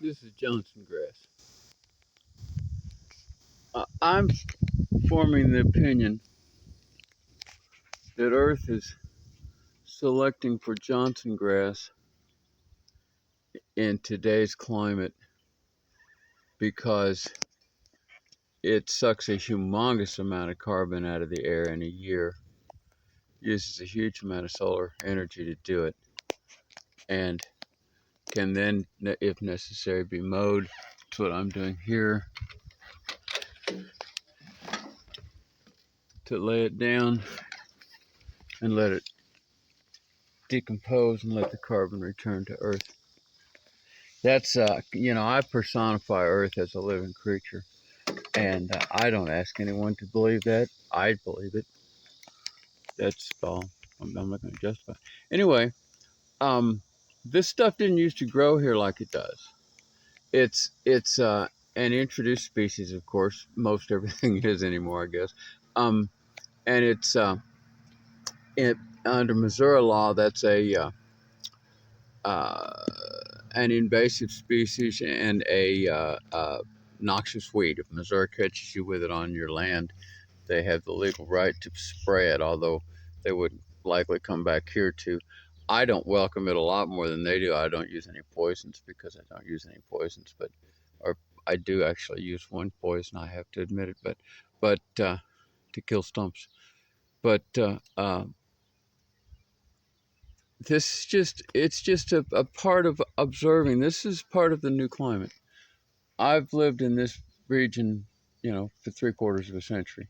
This is Johnson grass. I'm forming the opinion that Earth is selecting for Johnson grass in today's climate because it sucks a humongous amount of carbon out of the air in a year, uses a huge amount of solar energy to do it, and can then, if necessary, be mowed. That's what I'm doing here, to lay it down and let it decompose and let the carbon return to Earth. That's, I personify Earth as a living creature, and I don't ask anyone to believe that. I believe it. That's all. I'm not going to justify. Anyway, this stuff didn't used to grow here like it does. It's an introduced species, of course. Most everything is anymore, I guess. And it's under Missouri law, that's an invasive species and a noxious weed. If Missouri catches you with it on your land, they have the legal right to spray it, although they would likely come back here to. I don't welcome it a lot more than they do. I don't use any poisons because I don't use any poisons, or I do actually use one poison, I have to admit it, but to kill stumps. But it's just a part of observing. This is part of the new climate. I've lived in this region, for 3/4 of a century,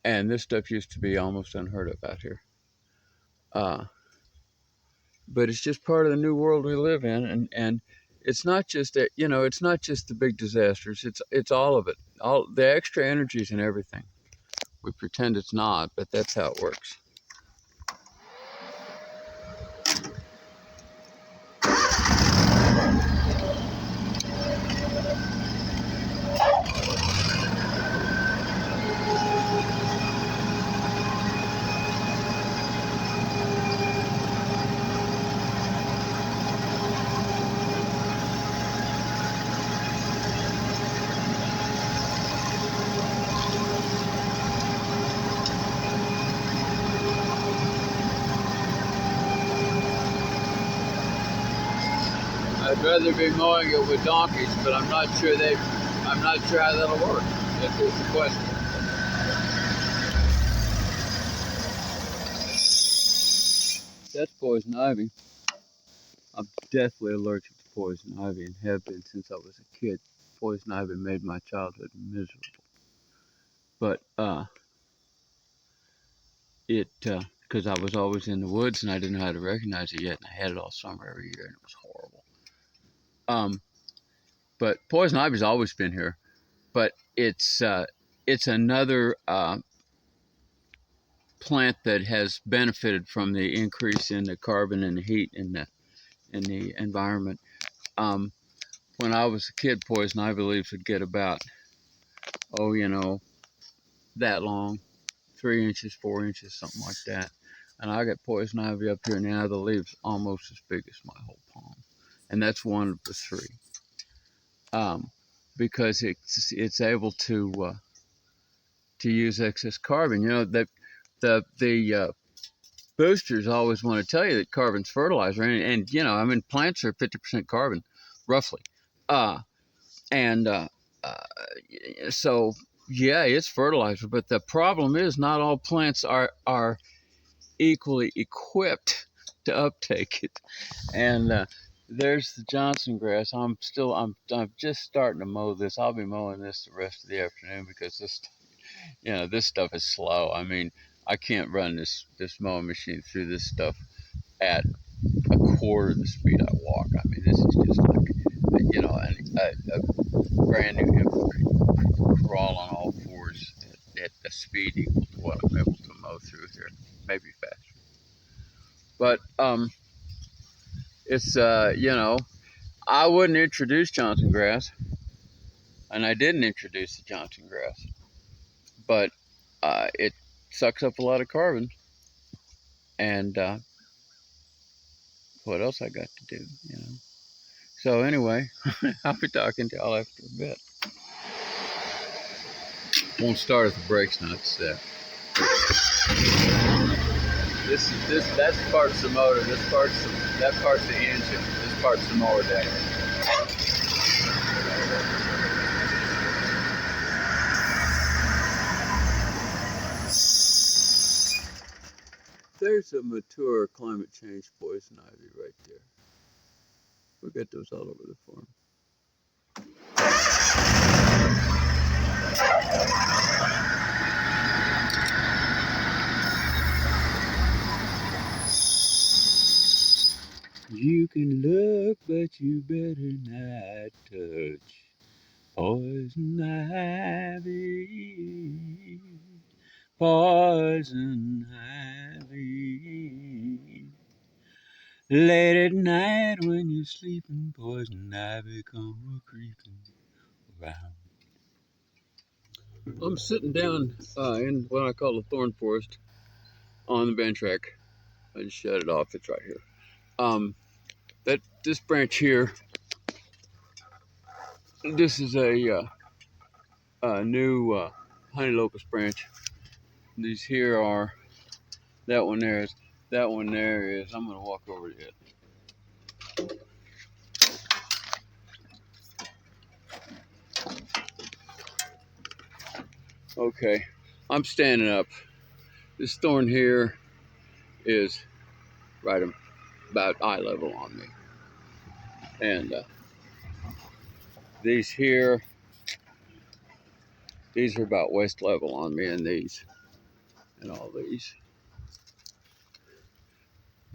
and this stuff used to be almost unheard of out here. But it's just part of the new world we live in, and it's not just that, it's not just the big disasters. It's all of it, all the extra energies and everything. We pretend it's not, but that's how it works. I'd rather be mowing it with donkeys, but I'm not sure how that'll work. That is the question. That's poison ivy. I'm deathly allergic to poison ivy and have been since I was a kid. Poison ivy made my childhood miserable. But because I was always in the woods and I didn't know how to recognize it yet, and I had it all summer every year, and it was horrible. But poison ivy's always been here, but it's another plant that has benefited from the increase in the carbon and the heat in the environment. When I was a kid, poison ivy leaves would get about that long, 3 inches, 4 inches, something like that. And I got poison ivy up here now. The leaves almost as big as my whole palm, and that's one of the three. Because it's able to use excess carbon. That the boosters always want to tell you that carbon's fertilizer, and plants are 50% carbon, roughly, and so yeah, it's fertilizer. But the problem is, not all plants are equally equipped to uptake it, and there's the Johnson grass. I'm just starting to mow this. I'll be mowing this the rest of the afternoon because this stuff is slow. I mean, I can't run this mowing machine through this stuff at 1/4 the speed I walk. I mean, this is just like, a brand new infantry crawl on all fours at a speed equal to what I'm able to mow through here, maybe faster. But it's I wouldn't introduce Johnson grass, and I didn't introduce the Johnson grass, but it sucks up a lot of carbon, and what else I got to do, So anyway, I'll be talking to y'all after a bit. Won't start if the brakes not set. That's part's the motor. That part's the engine. This part's the mower down. There's a mature climate change poison ivy right there. We got those all over the farm. You can look, but you better not touch poison ivy. Poison ivy. Late at night when you're sleeping, poison ivy come creeping around. I'm sitting down in what I call the thorn forest on the bench rack. I just shut it off. It's right here. This branch here. This is a new honey locust branch. These here are. That one there is. That one there is. I'm gonna walk over to it. Okay, I'm standing up. This thorn here is right about eye level on me, and these here, these are about waist level on me, and these, and all these,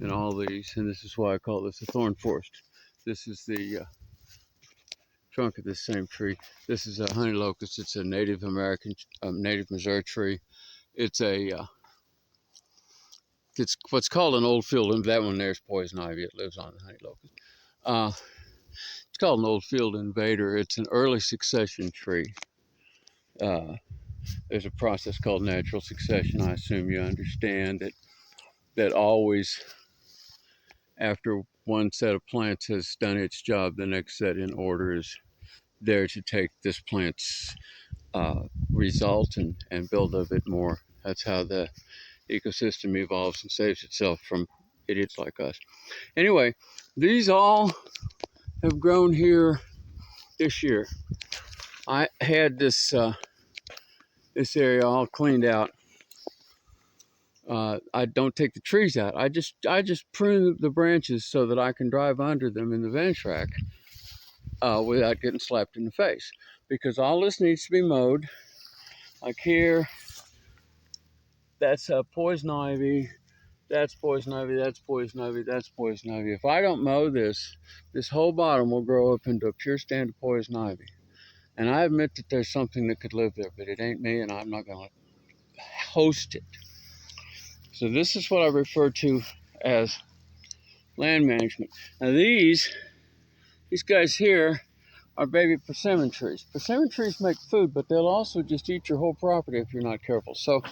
and all these, and this is why I call this a thorn forest. This is the trunk of this same tree. This is a honey locust. It's a Native American, Native Missouri tree. It's what's called an old field, and that one there's poison ivy. It lives on the honey locust. It's called an old field invader. It's an early succession tree. There's a process called natural succession. I assume you understand that always after one set of plants has done its job, the next set in order is there to take this plant's result and build of it more. That's how the ecosystem evolves and saves itself from idiots like us. Anyway, these all have grown here this year. I had this this area all cleaned out. I don't take the trees out. I just prune the branches so that I can drive under them in the bench rack without getting slapped in the face. Because all this needs to be mowed. Like here, that's poison ivy. That's poison ivy. That's poison ivy. That's poison ivy. If I don't mow this, this whole bottom will grow up into a pure stand of poison ivy. And I admit that there's something that could live there, but it ain't me, and I'm not going to host it. So this is what I refer to as land management. Now these guys here are baby persimmon trees. Persimmon trees make food, but they'll also just eat your whole property if you're not careful. So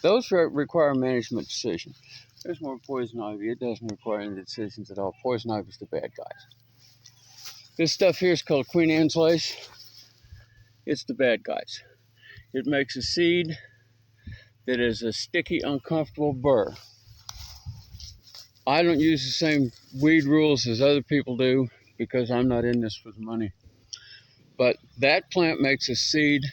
those require a management decision. There's more poison ivy. It doesn't require any decisions at all. Poison ivy is the bad guys. This stuff here is called Queen Anne's lace. It's the bad guys. It makes a seed that is a sticky, uncomfortable burr. I don't use the same weed rules as other people do because I'm not in this for the money. But that plant makes a seed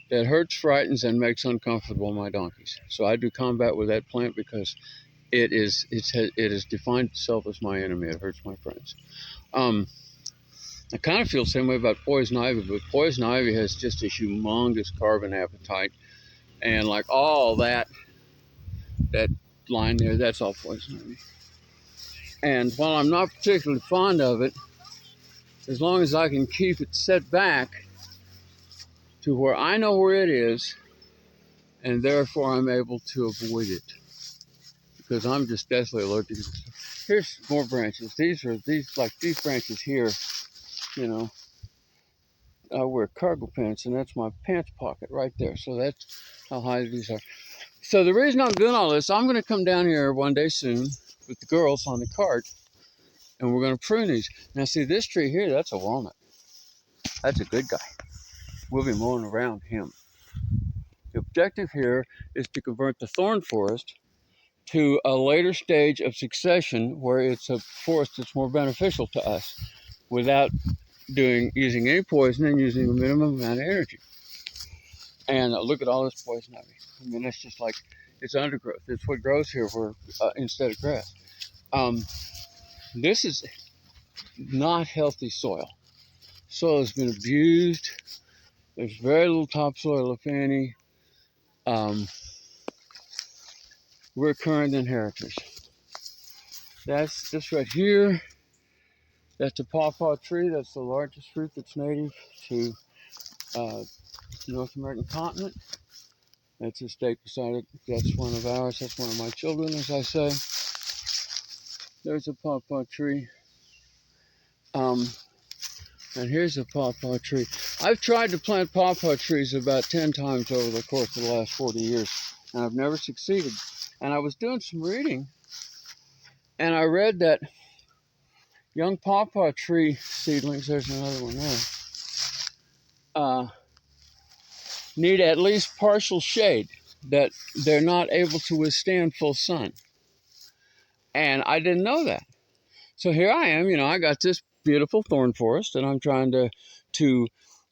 that hurts, frightens, and makes uncomfortable my donkeys. So I do combat with that plant because it has defined itself as my enemy. It hurts my friends. I kind of feel the same way about poison ivy, but poison ivy has just a humongous carbon appetite. And like all that line there, that's all poison ivy. And while I'm not particularly fond of it, as long as I can keep it set back to where I know where it is, and therefore I'm able to avoid it. Because I'm just deathly allergic to this. Here's more branches. These branches here, you know, I wear cargo pants, and that's my pants pocket right there. So that's how high these are. So the reason I'm doing all this, I'm going to come down here one day soon with the girls on the cart and we're going to prune these. Now see this tree here, that's a walnut. That's a good guy. We'll be mowing around him. The objective here is to convert the thorn forest to a later stage of succession where it's a forest that's more beneficial to us without using any poison and using a minimum amount of energy. And look at all this poison ivy. I mean, it's just like, it's undergrowth. It's what grows here instead of grass. This is not healthy soil. Soil has been abused. There's very little topsoil, if any. We're current inheritors. That's this right here. That's a pawpaw tree. That's the largest fruit that's native to the North American continent. That's a stake beside it. That's one of ours. That's one of my children, as I say. There's a pawpaw tree. And here's a pawpaw tree. I've tried to plant pawpaw trees about 10 times over the course of the last 40 years, and I've never succeeded. And I was doing some reading, and I read that young pawpaw tree seedlings, there's another one there, need at least partial shade, that they're not able to withstand full sun. And I didn't know that. So here I am, I got this beautiful thorn forest, and I'm trying to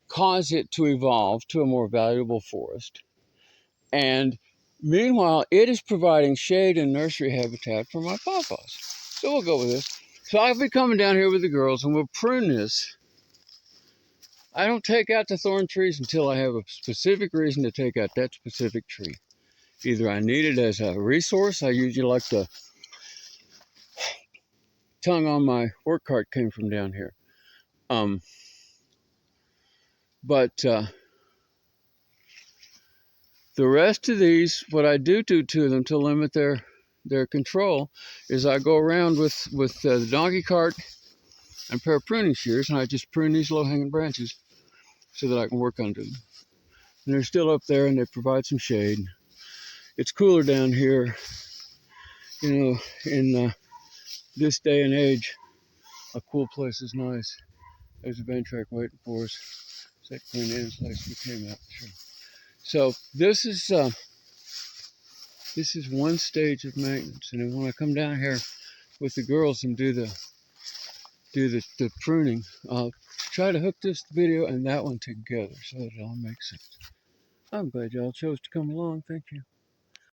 cause it to evolve to a more valuable forest. And meanwhile, it is providing shade and nursery habitat for my pawpaws. So we'll go with this. So I'll be coming down here with the girls, and we'll prune this. I don't take out the thorn trees until I have a specific reason to take out that specific tree. Either I need it as a resource. I usually like the tongue on my work cart came from down here. But the rest of these, what I do to them to limit their control is I go around with the donkey cart and a pair of pruning shears, and I just prune these low-hanging branches so that I can work under them. And they're still up there, and they provide some shade. It's cooler down here, in this day and age. A cool place is nice. There's a bench rack waiting for us. Is that Queen Anne's place we came out? Sure. So this is one stage of maintenance, and then when I come down here with the girls and do the pruning, I'll try to hook this video and that one together so that it all makes sense. I'm glad y'all chose to come along. Thank you.